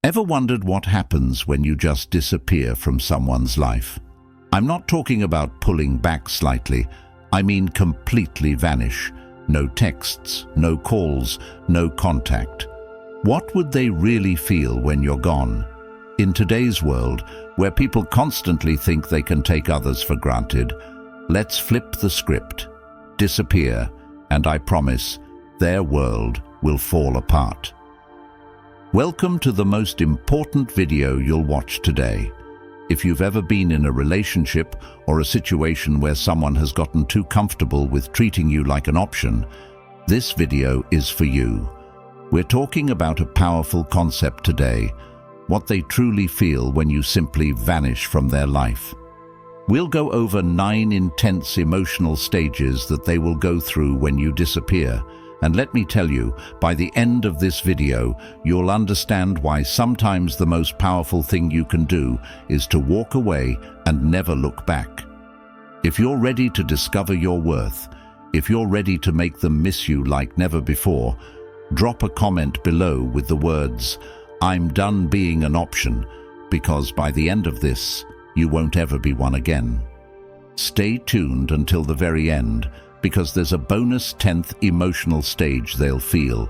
Ever wondered what happens when you just disappear from someone's life? I'm not talking about pulling back slightly. I mean completely vanish. No texts, no calls, no contact. What would they really feel when you're gone? In today's world, where people constantly think they can take others for granted, let's flip the script. Disappear, and I promise, their world will fall apart. Welcome to the most important video you'll watch today. If you've ever been in a relationship or a situation where someone has gotten too comfortable with treating you like an option, this video is for you. We're talking about a powerful concept today, what they truly feel when you simply vanish from their life. We'll go over 9 intense emotional stages that they will go through when you disappear. And let me tell you, by the end of this video, you'll understand why sometimes the most powerful thing you can do is to walk away and never look back. If you're ready to discover your worth, if you're ready to make them miss you like never before, drop a comment below with the words, "I'm done being an option," because by the end of this, you won't ever be one again. Stay tuned until the very end, because there's a bonus 10th emotional stage they'll feel,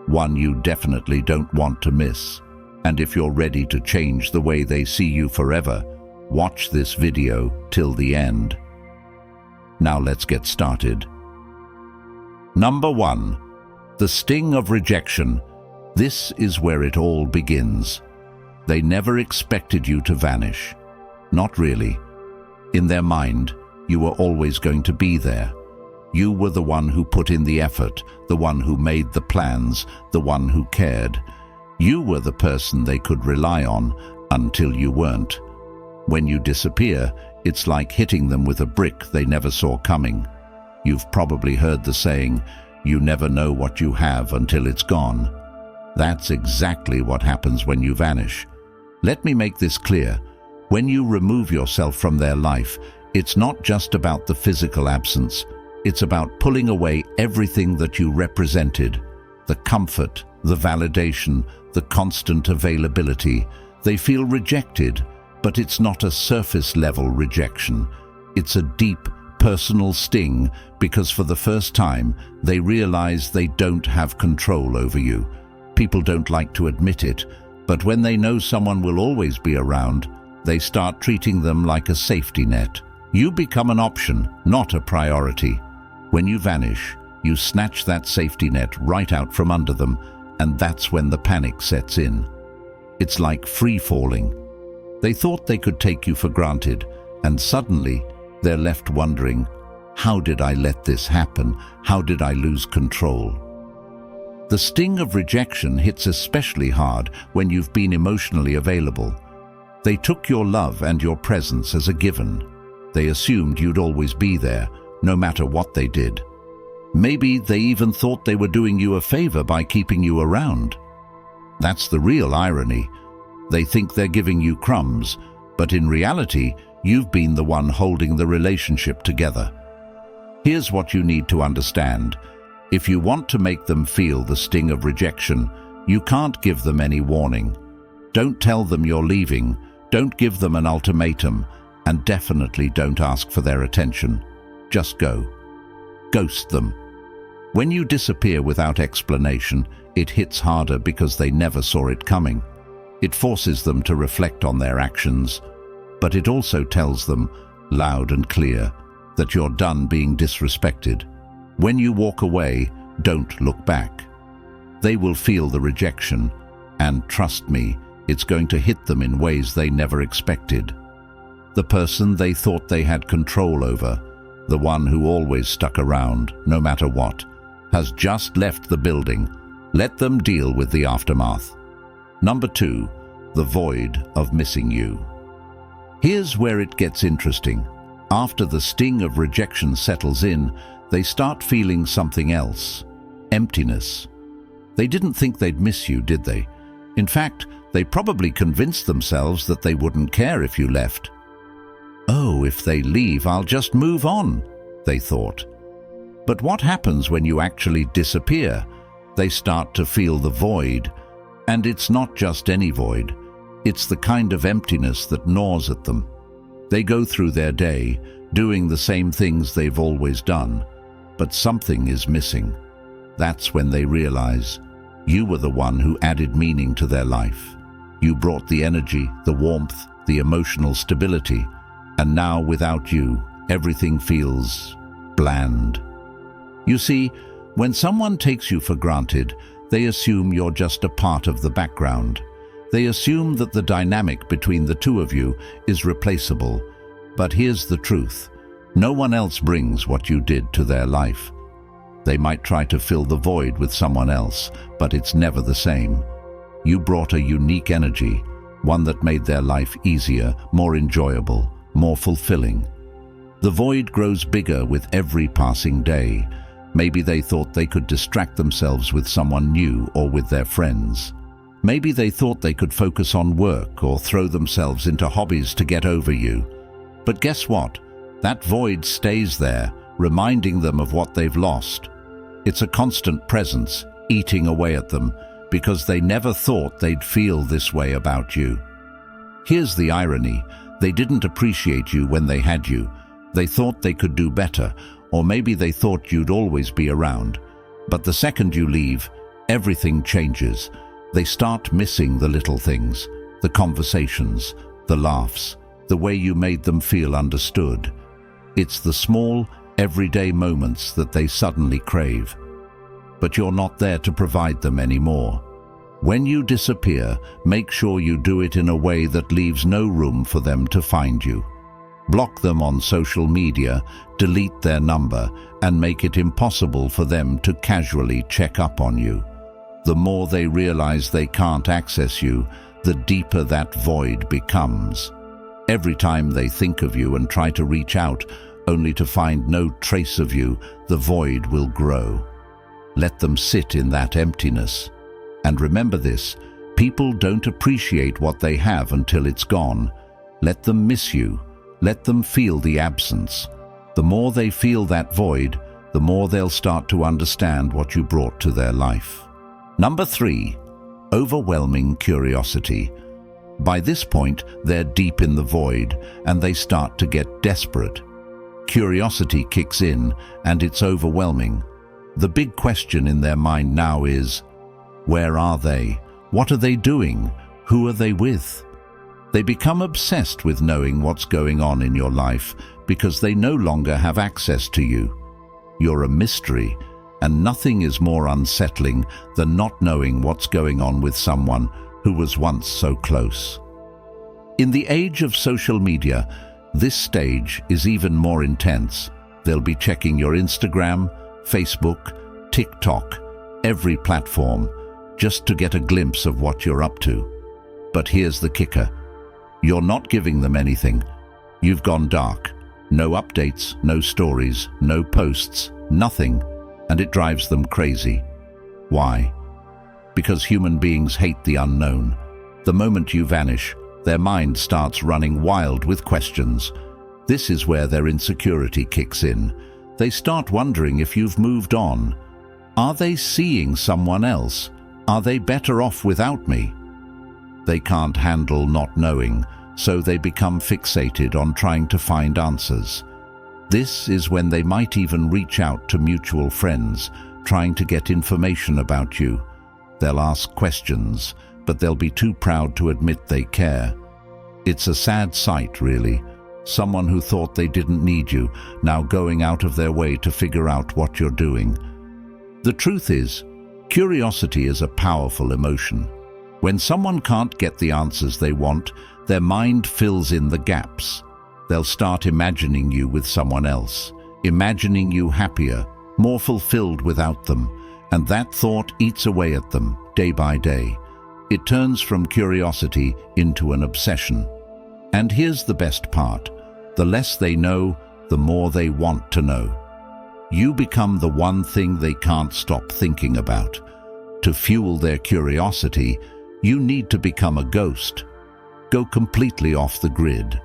one you definitely don't want to miss. And if you're ready to change the way they see you forever, watch this video till the end. Now let's get started. Number 1. The sting of rejection. This is where it all begins. They never expected you to vanish. Not really. In their mind, you were always going to be there. You were the one who put in the effort, the one who made the plans, the one who cared. You were the person they could rely on until you weren't. When you disappear, it's like hitting them with a brick they never saw coming. You've probably heard the saying, "You never know what you have until it's gone." That's exactly what happens when you vanish. Let me make this clear. When you remove yourself from their life, it's not just about the physical absence. It's about pulling away everything that you represented. The comfort, the validation, the constant availability. They feel rejected, but it's not a surface-level rejection. It's a deep, personal sting because for the first time, they realize they don't have control over you. People don't like to admit it, but when they know someone will always be around, they start treating them like a safety net. You become an option, not a priority. When you vanish, you snatch that safety net right out from under them, and that's when the panic sets in. It's like free-falling. They thought they could take you for granted, and suddenly they're left wondering, how did I let this happen? How did I lose control? The sting of rejection hits especially hard when you've been emotionally available. They took your love and your presence as a given. They assumed you'd always be there, no matter what they did. Maybe they even thought they were doing you a favor by keeping you around. That's the real irony. They think they're giving you crumbs, but in reality, you've been the one holding the relationship together. Here's what you need to understand. If you want to make them feel the sting of rejection, you can't give them any warning. Don't tell them you're leaving, don't give them an ultimatum, and definitely don't ask for their attention. Just go. Ghost them. When you disappear without explanation, it hits harder because they never saw it coming. It forces them to reflect on their actions, but it also tells them, loud and clear, that you're done being disrespected. When you walk away, don't look back. They will feel the rejection, and trust me, it's going to hit them in ways they never expected. The person they thought they had control over, the one who always stuck around, no matter what, has just left the building. Let them deal with the aftermath. Number 2, the void of missing you. Here's where it gets interesting. After the sting of rejection settles in, they start feeling something else. Emptiness. They didn't think they'd miss you, did they? In fact, they probably convinced themselves that they wouldn't care if you left. "Oh, if they leave, I'll just move on," they thought. But what happens when you actually disappear? They start to feel the void, And it's not just any void. It's the kind of emptiness that gnaws at them. They go through their day, doing the same things they've always done, but something is missing. That's when they realize you were the one who added meaning to their life. You brought the energy, the warmth, the emotional stability, and now without you, everything feels bland. You see, when someone takes you for granted, they assume you're just a part of the background. They assume that the dynamic between the two of you is replaceable. But here's the truth. No one else brings what you did to their life. They might try to fill the void with someone else, but it's never the same. You brought a unique energy, one that made their life easier, more enjoyable, more fulfilling. The void grows bigger with every passing day. Maybe they thought they could distract themselves with someone new or with their friends. Maybe they thought they could focus on work or throw themselves into hobbies to get over you. But guess what? That void stays there, reminding them of what they've lost. It's a constant presence, eating away at them, because they never thought they'd feel this way about you. Here's the irony. They didn't appreciate you when they had you. They thought they could do better, or maybe they thought you'd always be around. But the second you leave, everything changes. They start missing the little things, the conversations, the laughs, the way you made them feel understood. It's the small, everyday moments that they suddenly crave. But you're not there to provide them anymore. When you disappear, make sure you do it in a way that leaves no room for them to find you. Block them on social media, delete their number, and make it impossible for them to casually check up on you. The more they realize they can't access you, the deeper that void becomes. Every time they think of you and try to reach out, only to find no trace of you, the void will grow. Let them sit in that emptiness. And remember this, people don't appreciate what they have until it's gone. Let them miss you. Let them feel the absence. The more they feel that void, the more they'll start to understand what you brought to their life. Number 3, overwhelming curiosity. By this point, they're deep in the void, and they start to get desperate. Curiosity kicks in, and it's overwhelming. The big question in their mind now is, where are they? What are they doing? Who are they with? They become obsessed with knowing what's going on in your life because they no longer have access to you. You're a mystery, and nothing is more unsettling than not knowing what's going on with someone who was once so close. In the age of social media, this stage is even more intense. They'll be checking your Instagram, Facebook, TikTok, every platform, just to get a glimpse of what you're up to. But here's the kicker. You're not giving them anything. You've gone dark. No updates, no stories, no posts, nothing. And it drives them crazy. Why? Because human beings hate the unknown. The moment you vanish, their mind starts running wild with questions. This is where their insecurity kicks in. They start wondering if you've moved on. Are they seeing someone else? Are they better off without me? They can't handle not knowing, so they become fixated on trying to find answers. This is when they might even reach out to mutual friends, trying to get information about you. They'll ask questions, but they'll be too proud to admit they care. It's a sad sight, really. Someone who thought they didn't need you, now going out of their way to figure out what you're doing. The truth is, curiosity is a powerful emotion. When someone can't get the answers they want, their mind fills in the gaps. They'll start imagining you with someone else, imagining you happier, more fulfilled without them, and that thought eats away at them day by day. It turns from curiosity into an obsession. And here's the best part. The less they know, the more they want to know. You become the one thing they can't stop thinking about. To fuel their curiosity, you need to become a ghost. Go completely off the grid.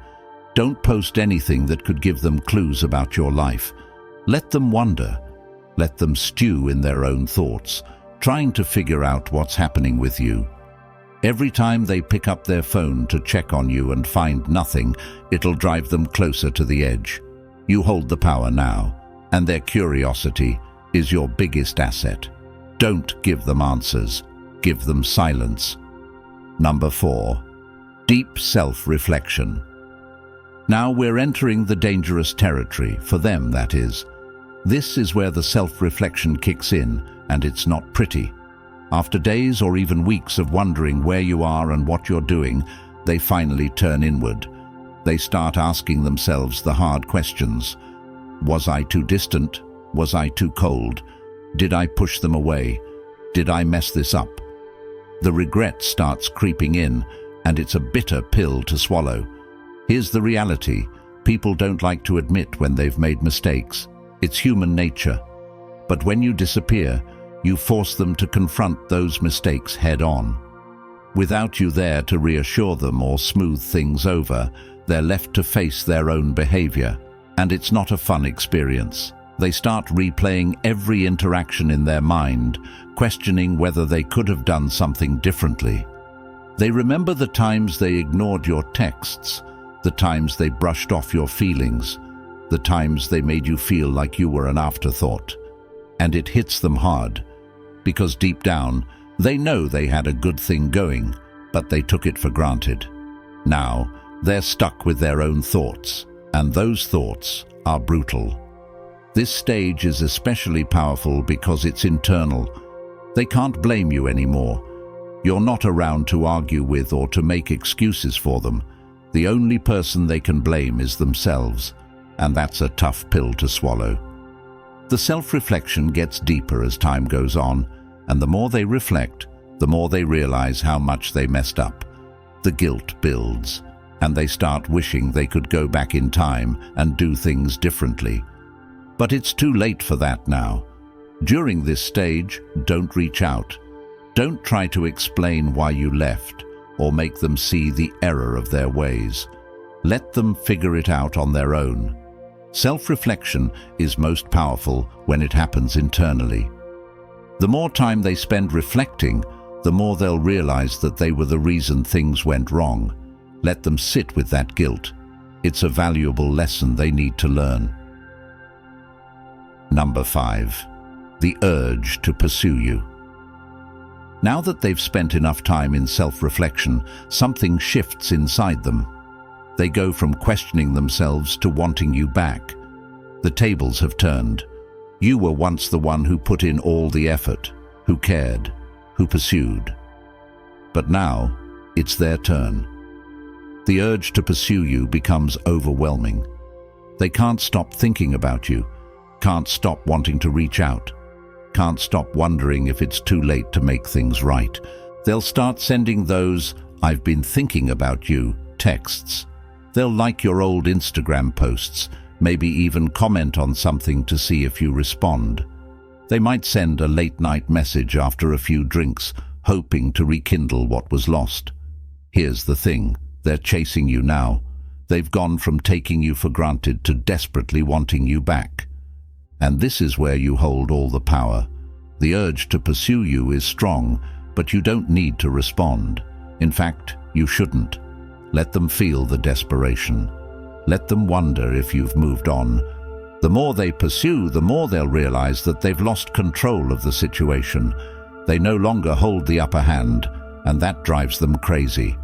Don't post anything that could give them clues about your life. Let them wonder. Let them stew in their own thoughts, trying to figure out what's happening with you. Every time they pick up their phone to check on you and find nothing, it'll drive them closer to the edge. You hold the power now, and their curiosity is your biggest asset. Don't give them answers, give them silence. Number 4. Deep self-reflection. Now we're entering the dangerous territory, for them that is. This is where the self-reflection kicks in, and it's not pretty. After days or even weeks of wondering where you are and what you're doing, they finally turn inward. They start asking themselves the hard questions. Was I too distant? Was I too cold? Did I push them away? Did I mess this up? The regret starts creeping in, and it's a bitter pill to swallow. Here's the reality. People don't like to admit when they've made mistakes. It's human nature. But when you disappear, you force them to confront those mistakes head-on. Without you there to reassure them or smooth things over, they're left to face their own behavior. And it's not a fun experience. They start replaying every interaction in their mind, questioning whether they could have done something differently. They remember the times they ignored your texts, the times they brushed off your feelings, the times they made you feel like you were an afterthought. And it hits them hard, because deep down, they know they had a good thing going, but they took it for granted. Now, they're stuck with their own thoughts, and those thoughts are brutal. This stage is especially powerful because it's internal. They can't blame you anymore. You're not around to argue with or to make excuses for them. The only person they can blame is themselves, and that's a tough pill to swallow. The self-reflection gets deeper as time goes on, and the more they reflect, the more they realize how much they messed up. The guilt builds, and they start wishing they could go back in time and do things differently. But it's too late for that now. During this stage, don't reach out. Don't try to explain why you left or make them see the error of their ways. Let them figure it out on their own. Self-reflection is most powerful when it happens internally. The more time they spend reflecting, the more they'll realize that they were the reason things went wrong. Let them sit with that guilt. It's a valuable lesson they need to learn. Number 5. The urge to pursue you. Now that they've spent enough time in self-reflection, something shifts inside them. They go from questioning themselves to wanting you back. The tables have turned. You were once the one who put in all the effort, who cared, who pursued. But now, it's their turn. The urge to pursue you becomes overwhelming. They can't stop thinking about you, can't stop wanting to reach out, can't stop wondering if it's too late to make things right. They'll start sending those "I've been thinking about you" texts. They'll like your old Instagram posts, maybe even comment on something to see if you respond. They might send a late-night message after a few drinks, hoping to rekindle what was lost. Here's the thing, they're chasing you now. They've gone from taking you for granted to desperately wanting you back. And this is where you hold all the power. The urge to pursue you is strong, but you don't need to respond. In fact, you shouldn't. Let them feel the desperation. Let them wonder if you've moved on. The more they pursue, the more they'll realize that they've lost control of the situation. They no longer hold the upper hand, and that drives them crazy.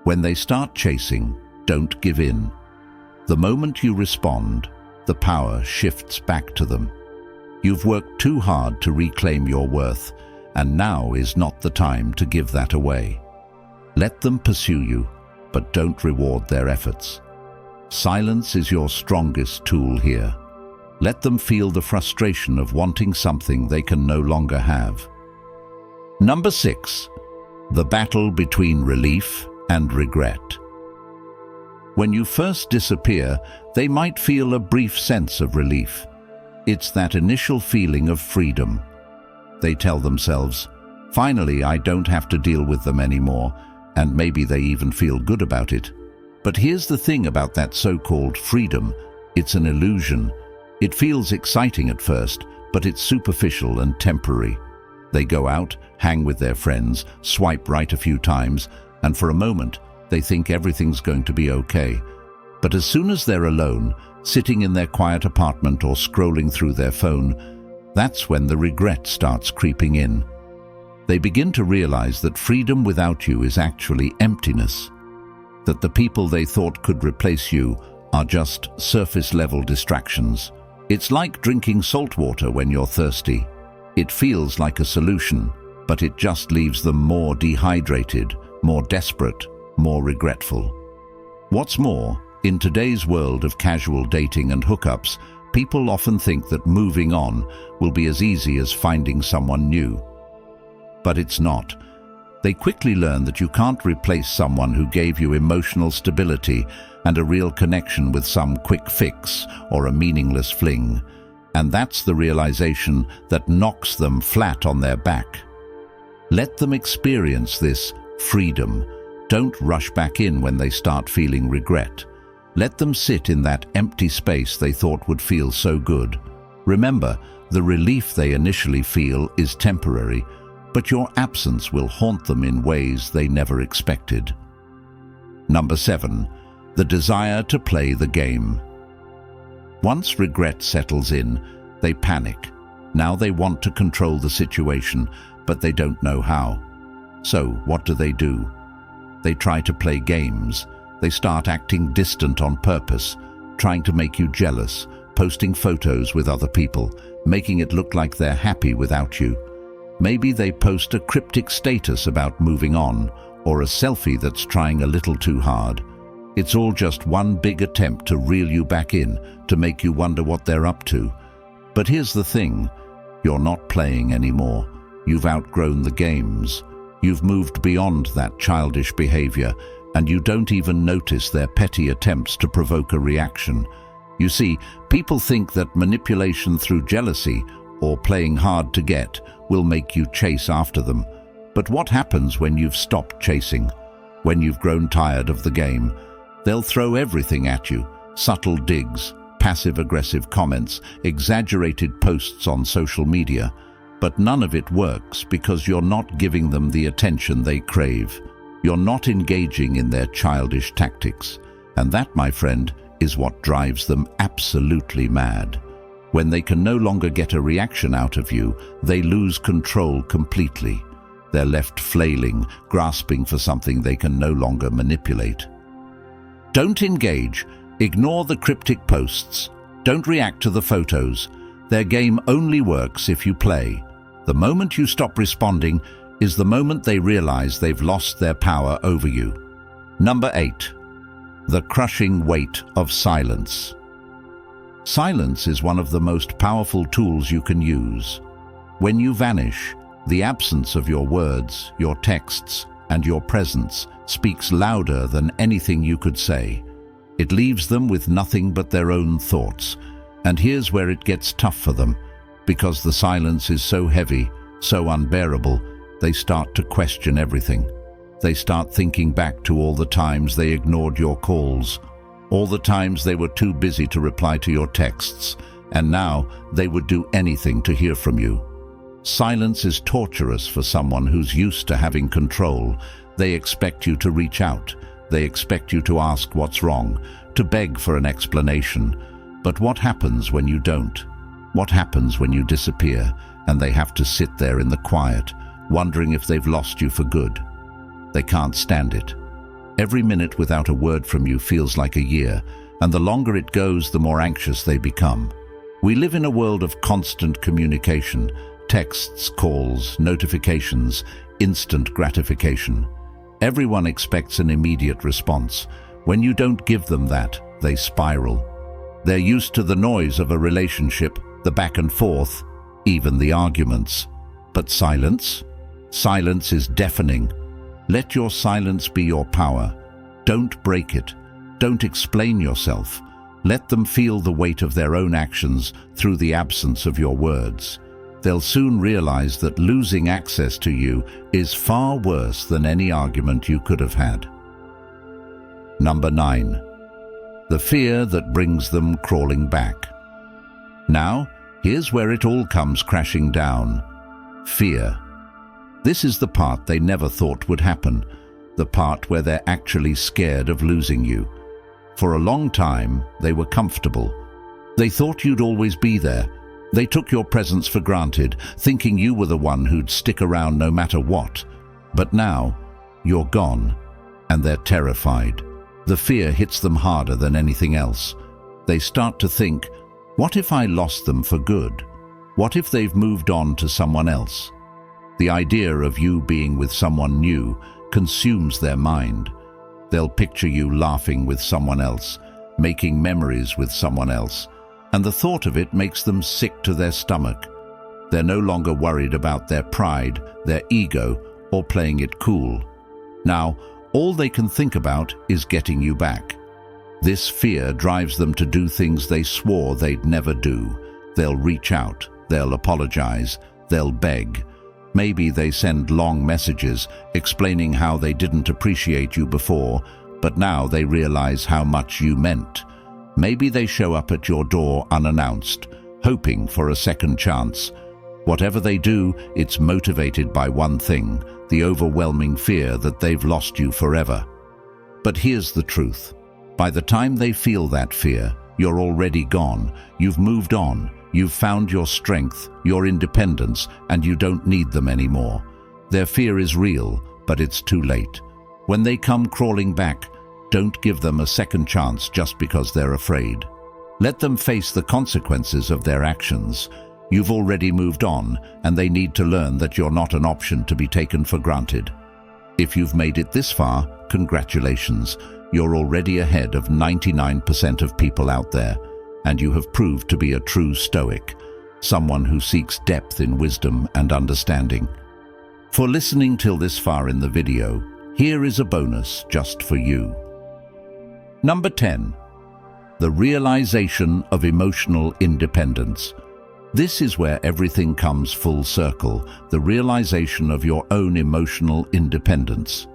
When they start chasing, don't give in. The moment you respond, the power shifts back to them. You've worked too hard to reclaim your worth, and now is not the time to give that away. Let them pursue you, but don't reward their efforts. Silence is your strongest tool here. Let them feel the frustration of wanting something they can no longer have. Number 6. The battle between relief and regret. When you first disappear, they might feel a brief sense of relief. It's that initial feeling of freedom. They tell themselves, "Finally, I don't have to deal with them anymore," and maybe they even feel good about it. But here's the thing about that so-called freedom. It's an illusion. It feels exciting at first, but it's superficial and temporary. They go out, hang with their friends, swipe right a few times, and for a moment, they think everything's going to be okay. But as soon as they're alone, sitting in their quiet apartment or scrolling through their phone, that's when the regret starts creeping in. They begin to realize that freedom without you is actually emptiness, that the people they thought could replace you are just surface-level distractions. It's like drinking salt water when you're thirsty. It feels like a solution, but it just leaves them more dehydrated, more desperate, more regretful. What's more, in today's world of casual dating and hookups, people often think that moving on will be as easy as finding someone new. But it's not. They quickly learn that you can't replace someone who gave you emotional stability and a real connection with some quick fix or a meaningless fling. And that's the realization that knocks them flat on their back. Let them experience this freedom. Don't rush back in when they start feeling regret. Let them sit in that empty space they thought would feel so good. Remember, the relief they initially feel is temporary, but your absence will haunt them in ways they never expected. Number 7. The desire to play the game. Once regret settles in, they panic. Now they want to control the situation, but they don't know how. So, what do? They try to play games. They start acting distant on purpose, trying to make you jealous, posting photos with other people, making it look like they're happy without you. Maybe they post a cryptic status about moving on, or a selfie that's trying a little too hard. It's all just one big attempt to reel you back in, to make you wonder what they're up to. But here's the thing, you're not playing anymore. You've outgrown the games. You've moved beyond that childish behavior, and you don't even notice their petty attempts to provoke a reaction. You see, people think that manipulation through jealousy or playing hard to get will make you chase after them. But what happens when you've stopped chasing? When you've grown tired of the game? They'll throw everything at you. Subtle digs, passive-aggressive comments, exaggerated posts on social media. But none of it works because you're not giving them the attention they crave. You're not engaging in their childish tactics. And that, my friend, is what drives them absolutely mad. When they can no longer get a reaction out of you, they lose control completely. They're left flailing, grasping for something they can no longer manipulate. Don't engage. Ignore the cryptic posts. Don't react to the photos. Their game only works if you play. The moment you stop responding is the moment they realize they've lost their power over you. Number 8. The crushing weight of silence. Silence is one of the most powerful tools you can use. When you vanish, the absence of your words, your texts, and your presence speaks louder than anything you could say. It leaves them with nothing but their own thoughts. And here's where it gets tough for them. Because the silence is so heavy, so unbearable, they start to question everything. They start thinking back to all the times they ignored your calls, all the times they were too busy to reply to your texts, and now they would do anything to hear from you. Silence is torturous for someone who's used to having control. They expect you to reach out. They expect you to ask what's wrong, to beg for an explanation. But what happens when you don't? What happens when you disappear and they have to sit there in the quiet, wondering if they've lost you for good? They can't stand it. Every minute without a word from you feels like a year, and the longer it goes, the more anxious they become. We live in a world of constant communication, texts, calls, notifications, instant gratification. Everyone expects an immediate response. When you don't give them that, they spiral. They're used to the noise of a relationship, the back and forth, even the arguments. But silence? Silence is deafening. Let your silence be your power. Don't break it. Don't explain yourself. Let them feel the weight of their own actions through the absence of your words. They'll soon realize that losing access to you is far worse than any argument you could have had. Number 9. The fear that brings them crawling back. Now, here's where it all comes crashing down. Fear. This is the part they never thought would happen, the part where they're actually scared of losing you. For a long time, they were comfortable. They thought you'd always be there. They took your presence for granted, thinking you were the one who'd stick around no matter what. But now, you're gone, and they're terrified. The fear hits them harder than anything else. They start to think, what if I lost them for good? What if they've moved on to someone else? The idea of you being with someone new consumes their mind. They'll picture you laughing with someone else, making memories with someone else, and the thought of it makes them sick to their stomach. They're no longer worried about their pride, their ego, or playing it cool. Now, all they can think about is getting you back. This fear drives them to do things they swore they'd never do. They'll reach out, they'll apologize, they'll beg. Maybe they send long messages explaining how they didn't appreciate you before, but now they realize how much you meant. Maybe they show up at your door unannounced, hoping for a second chance. Whatever they do, it's motivated by one thing, the overwhelming fear that they've lost you forever. But here's the truth. By the time they feel that fear, you're already gone. You've moved on. You've found your strength, your independence, and you don't need them anymore. Their fear is real, but it's too late. When they come crawling back, don't give them a second chance just because they're afraid. Let them face the consequences of their actions. You've already moved on, and they need to learn that you're not an option to be taken for granted. If you've made it this far, congratulations. You're already ahead of 99% of people out there, and you have proved to be a true Stoic, someone who seeks depth in wisdom and understanding. For listening till this far in the video, here is a bonus just for you. Number 10. The realization of emotional independence. This is where everything comes full circle, the realization of your own emotional independence.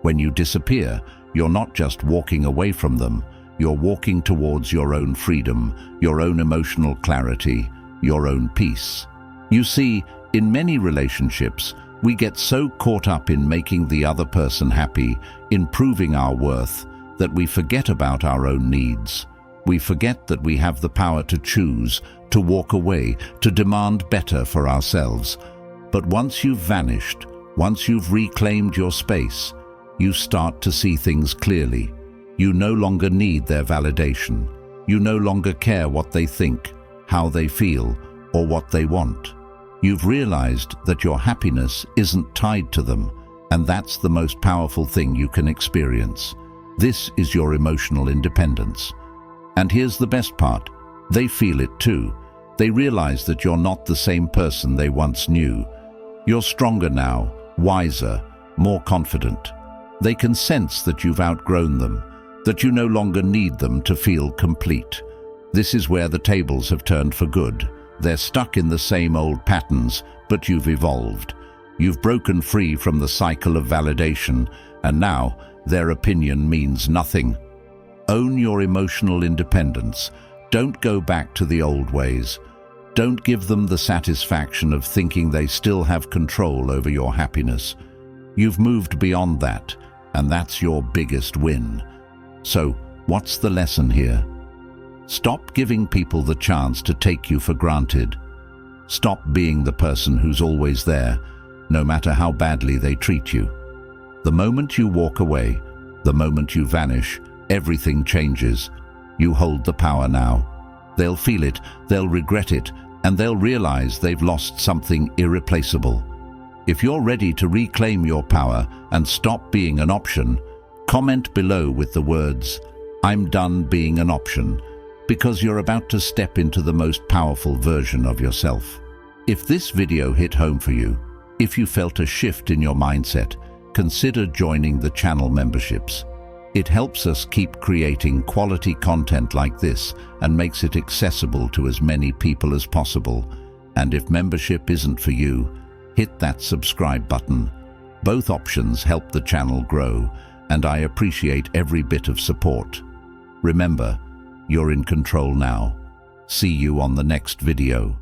When you disappear, you're not just walking away from them, you're walking towards your own freedom, your own emotional clarity, your own peace. You see, in many relationships, we get so caught up in making the other person happy, in proving our worth, that we forget about our own needs. We forget that we have the power to choose, to walk away, to demand better for ourselves. But once you've vanished, once you've reclaimed your space, you start to see things clearly. You no longer need their validation. You no longer care what they think, how they feel, or what they want. You've realized that your happiness isn't tied to them, and that's the most powerful thing you can experience. This is your emotional independence. And here's the best part. They feel it too. They realize that you're not the same person they once knew. You're stronger now, wiser, more confident. They can sense that you've outgrown them, that you no longer need them to feel complete. This is where the tables have turned for good. They're stuck in the same old patterns, but you've evolved. You've broken free from the cycle of validation, and now their opinion means nothing. Own your emotional independence. Don't go back to the old ways. Don't give them the satisfaction of thinking they still have control over your happiness. You've moved beyond that, and that's your biggest win. So, what's the lesson here? Stop giving people the chance to take you for granted. Stop being the person who's always there, no matter how badly they treat you. The moment you walk away, the moment you vanish, everything changes. You hold the power now. They'll feel it, they'll regret it, and they'll realize they've lost something irreplaceable. If you're ready to reclaim your power and stop being an option, comment below with the words, "I'm done being an option," because you're about to step into the most powerful version of yourself. If this video hit home for you, if you felt a shift in your mindset, consider joining the channel memberships. It helps us keep creating quality content like this and makes it accessible to as many people as possible. And if membership isn't for you, hit that subscribe button. Both options help the channel grow, and I appreciate every bit of support. Remember, you're in control now. See you on the next video.